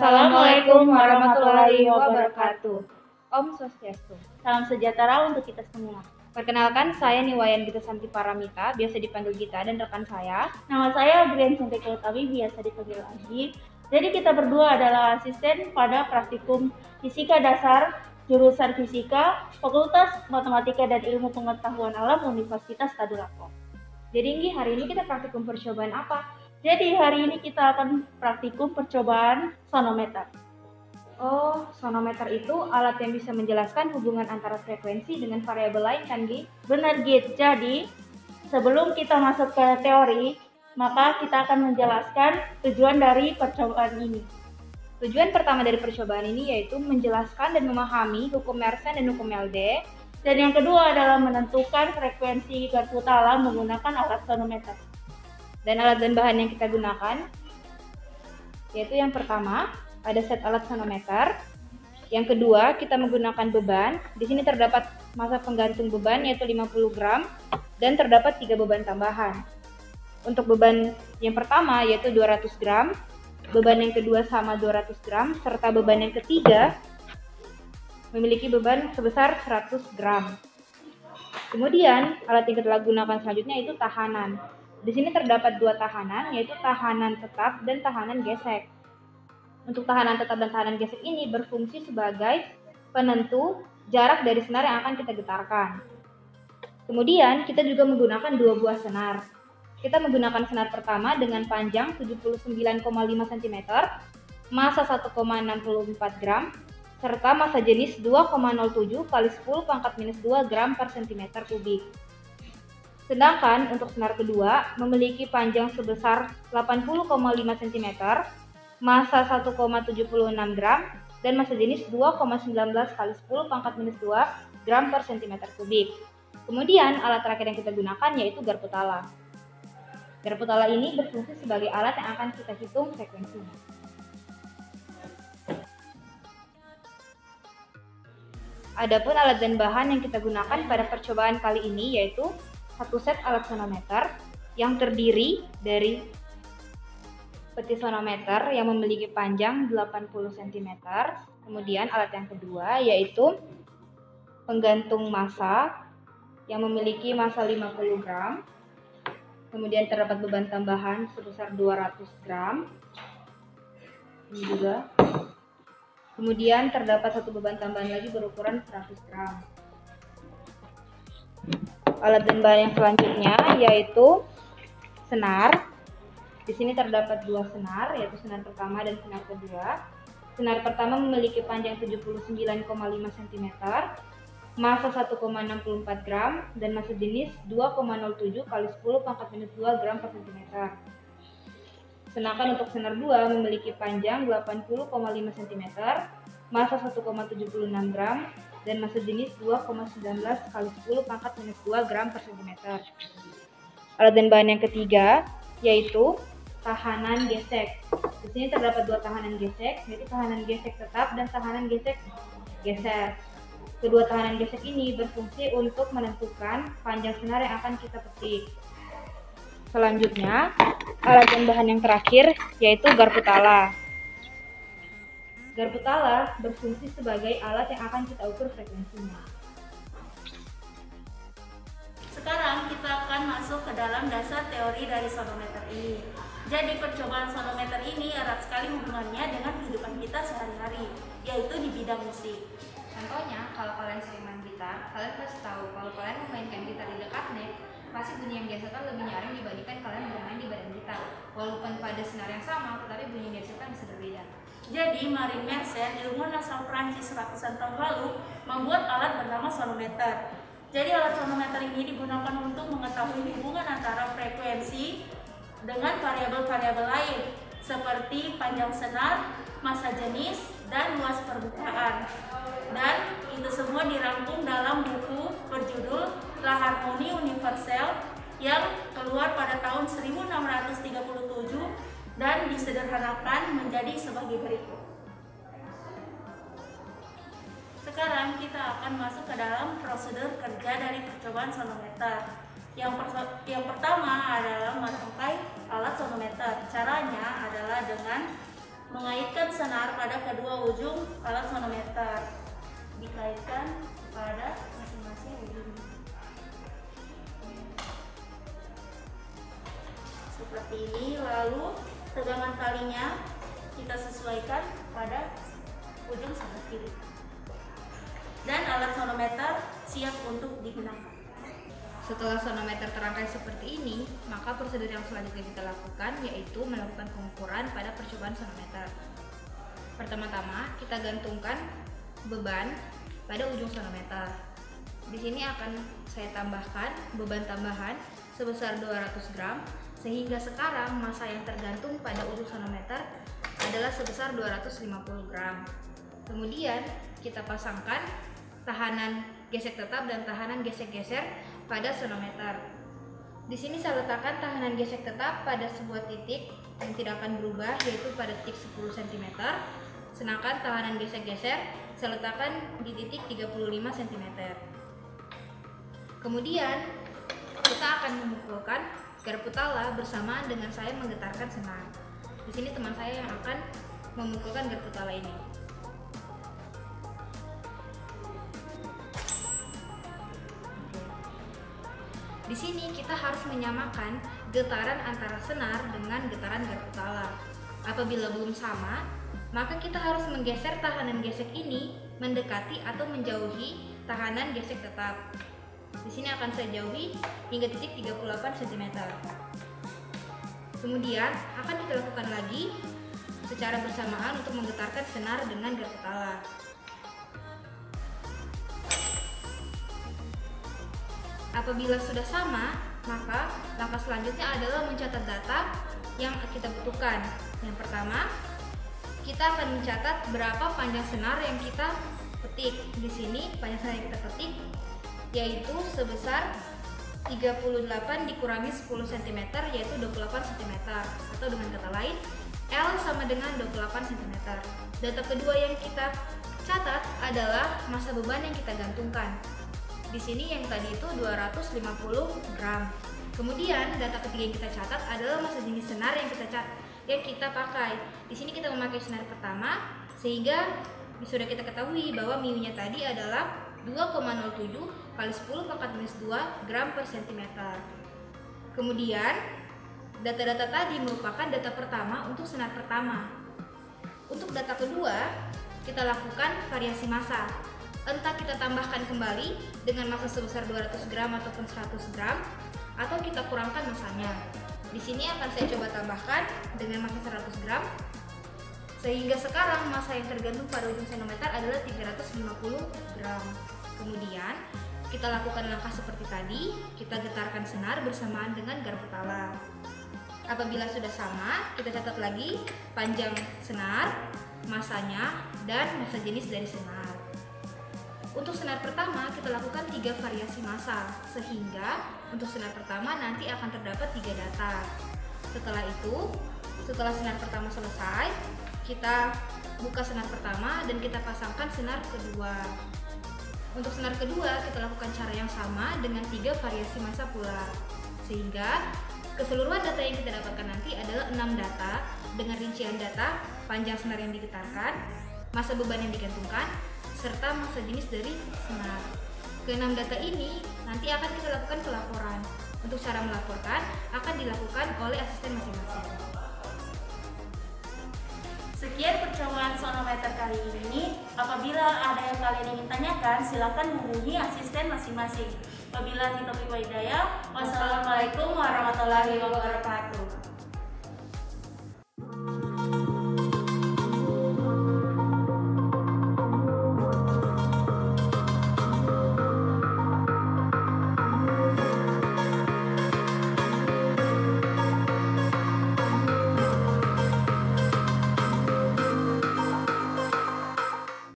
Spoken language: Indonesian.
Assalamualaikum warahmatullahi wabarakatuh. Om Swastiastu. Salam sejahtera untuk kita semua. Perkenalkan, saya Niwayan Gita Santi Paramita, biasa dipanggil Gita, dan rekan saya. Nama saya Adrian Sinteka Utawi, biasa dipanggil Agi. Jadi kita berdua adalah asisten pada praktikum Fisika Dasar, jurusan Fisika, Fakultas Matematika dan Ilmu Pengetahuan Alam Universitas Tadulako. Jadi Nggi, hari ini kita praktikum percobaan apa? Jadi hari ini kita akan praktikum percobaan sonometer. Oh, sonometer itu alat yang bisa menjelaskan hubungan antara frekuensi dengan variabel lain kan, Gi? Benar, Git. Jadi, sebelum kita masuk ke teori, maka kita akan menjelaskan tujuan dari percobaan ini. Tujuan pertama dari percobaan ini yaitu menjelaskan dan memahami hukum Mersenne dan hukum LD. Dan yang kedua adalah menentukan frekuensi garpu tala menggunakan alat sonometer. Dan alat dan bahan yang kita gunakan yaitu yang pertama, ada set alat sonometer. Yang kedua, kita menggunakan beban. Di sini terdapat massa penggantung beban yaitu 50 gram dan terdapat 3 beban tambahan. Untuk beban yang pertama yaitu 200 gram, beban yang kedua sama 200 gram, serta beban yang ketiga memiliki beban sebesar 100 gram. Kemudian, alat yang kita gunakan selanjutnya itu tahanan. Di sini terdapat 2 tahanan yaitu tahanan tetap dan tahanan gesek. Untuk tahanan tetap dan tahanan gesek ini berfungsi sebagai penentu jarak dari senar yang akan kita getarkan. Kemudian kita juga menggunakan 2 buah senar. Kita menggunakan senar pertama dengan panjang 79,5 cm, massa 1,64 gram, serta massa jenis 2,07 kali 10 pangkat minus 2 gram per cm kubik. Sedangkan untuk senar kedua memiliki panjang sebesar 80,5 cm, massa 1,76 gram, dan massa jenis 2,19 kali 10 pangkat minus 2 gram per cm kubik. Kemudian alat terakhir yang kita gunakan yaitu garpu tala. Garpu tala ini berfungsi sebagai alat yang akan kita hitung frekuensinya. Adapun alat dan bahan yang kita gunakan pada percobaan kali ini yaitu satu set alat sonometer yang terdiri dari peti sonometer yang memiliki panjang 80 cm. Kemudian alat yang kedua yaitu penggantung massa yang memiliki massa 50 gram. Kemudian terdapat beban tambahan sebesar 200 gram. Ini juga. Kemudian terdapat satu beban tambahan lagi berukuran 100 gram. Alat dan bahan yang selanjutnya yaitu senar. Di sini terdapat 2 senar, yaitu senar pertama dan senar kedua. Senar pertama memiliki panjang 79,5 cm, massa 1,64 gram, dan massa jenis 2,07 kali 10 pangkat minus 2 gram per cm. Sedangkan untuk senar 2 memiliki panjang 80,5 cm, massa 1,76 gram, dan massa jenis 2,19 kali 10 pangkat minus 2 gram per cm. Alat dan bahan yang ketiga yaitu tahanan gesek. Di sini terdapat 2 tahanan gesek, yaitu tahanan gesek tetap dan tahanan gesek geser. Kedua tahanan gesek ini berfungsi untuk menentukan panjang senar yang akan kita petik. Selanjutnya, alat dan bahan yang terakhir yaitu garpu tala. Garpu tala berfungsi sebagai alat yang akan kita ukur frekuensinya. Sekarang kita akan masuk ke dalam dasar teori dari sonometer ini. Jadi percobaan sonometer ini erat sekali hubungannya dengan kehidupan kita sehari-hari, yaitu di bidang musik. Contohnya, kalau kalian sering main gitar, kalian pasti tahu kalau kalian memainkan gitar di dekat neck, pasti bunyi yang dihasilkan lebih nyaring dibandingkan kalian bermain di badan gitar. Walaupun pada senar yang sama, tetapi bunyi yang dihasilkan bisa berbeda. Jadi, Marie Mersenne, ilmuwan asal Prancis ratusan tahun lalu, membuat alat bernama sonometer. Jadi, alat sonometer ini digunakan untuk mengetahui hubungan antara frekuensi dengan variabel-variabel lain, seperti panjang senar, massa jenis, dan luas permukaan. Dan itu semua dirangkum dalam buku berjudul La Harmonie Universelle yang keluar pada tahun 1637 dan disederhanakan menjadi sebagai berikut. Sekarang kita akan masuk ke dalam prosedur kerja dari percobaan sonometer. Yang pertama adalah merangkai alat sonometer. Caranya adalah dengan mengaitkan senar pada kedua ujung alat sonometer. Dikaitkan pada masing-masing ujung. Seperti ini, lalu tegangan talinya kita sesuaikan pada ujung sebelah kiri. Dan alat sonometer siap untuk digunakan. Setelah sonometer terangkai seperti ini, maka prosedur yang selanjutnya kita lakukan yaitu melakukan pengukuran pada percobaan sonometer. Pertama-tama, kita gantungkan beban pada ujung sonometer. Di sini akan saya tambahkan beban tambahan sebesar 200 gram, sehingga sekarang massa yang tergantung pada ujung sonometer adalah sebesar 250 gram. Kemudian, kita pasangkan tahanan gesek tetap dan tahanan gesek-geser pada sonometer. Di sini saya letakkan tahanan gesek tetap pada sebuah titik yang tidak akan berubah, yaitu pada titik 10 cm. Sedangkan tahanan gesek-geser saya letakkan di titik 35 cm. Kemudian kita akan memukulkan garpu tala bersamaan dengan saya menggetarkan senar. Di sini teman saya yang akan memukulkan garpu tala ini. Di sini kita harus menyamakan getaran antara senar dengan getaran garpu tala. Apabila belum sama, maka kita harus menggeser tahanan gesek ini mendekati atau menjauhi tahanan gesek tetap. Di sini akan saya jauhi hingga titik 38 cm. Kemudian akan kita lakukan lagi secara bersamaan untuk menggetarkan senar dengan garpu tala. Apabila sudah sama, maka langkah selanjutnya adalah mencatat data yang kita butuhkan. Yang pertama, kita akan mencatat berapa panjang senar yang kita petik. Di sini panjang senar yang kita petik yaitu sebesar 38 dikurangi 10 cm, yaitu 28 cm. Atau dengan kata lain, L sama dengan 28 cm. Data kedua yang kita catat adalah massa beban yang kita gantungkan. Di sini yang tadi itu 250 gram. Kemudian data ketiga yang kita catat adalah massa jenis senar yang kita pakai. Di sini kita memakai senar pertama, sehingga sudah kita ketahui bahwa mu-nya tadi adalah 2,07 kali 10 pangkat minus 2 gram per cm. Kemudian data-data tadi merupakan data pertama untuk senar pertama. Untuk data kedua, kita lakukan variasi massa. Entah kita tambahkan kembali dengan massa sebesar 200 gram ataupun 100 gram, atau kita kurangkan massanya. Di sini akan saya coba tambahkan dengan massa 100 gram, sehingga sekarang massa yang tergantung pada ujung sonometer adalah 350 gram. Kemudian kita lakukan langkah seperti tadi, kita getarkan senar bersamaan dengan garpu tala. Apabila sudah sama, kita catat lagi panjang senar, massanya, dan massa jenis dari senar. Untuk senar pertama kita lakukan 3 variasi massa, sehingga untuk senar pertama nanti akan terdapat 3 data. Setelah senar pertama selesai, kita buka senar pertama dan kita pasangkan senar kedua. Untuk senar kedua kita lakukan cara yang sama dengan 3 variasi massa pula, sehingga keseluruhan data yang kita dapatkan nanti adalah 6 data dengan rincian data panjang senar yang digetarkan, massa beban yang digantungkan, serta massa jenis dari senar. Ke-6 data ini nanti akan kita lakukan pelaporan. Untuk cara melaporkan akan dilakukan oleh asisten masing-masing. Sekian percobaan sonometer kali ini. Apabila ada yang kalian ingin tanyakan, silakan hubungi asisten masing-masing. Wabillahi taufiq wal hidayah. Wassalamualaikum warahmatullahi wabarakatuh.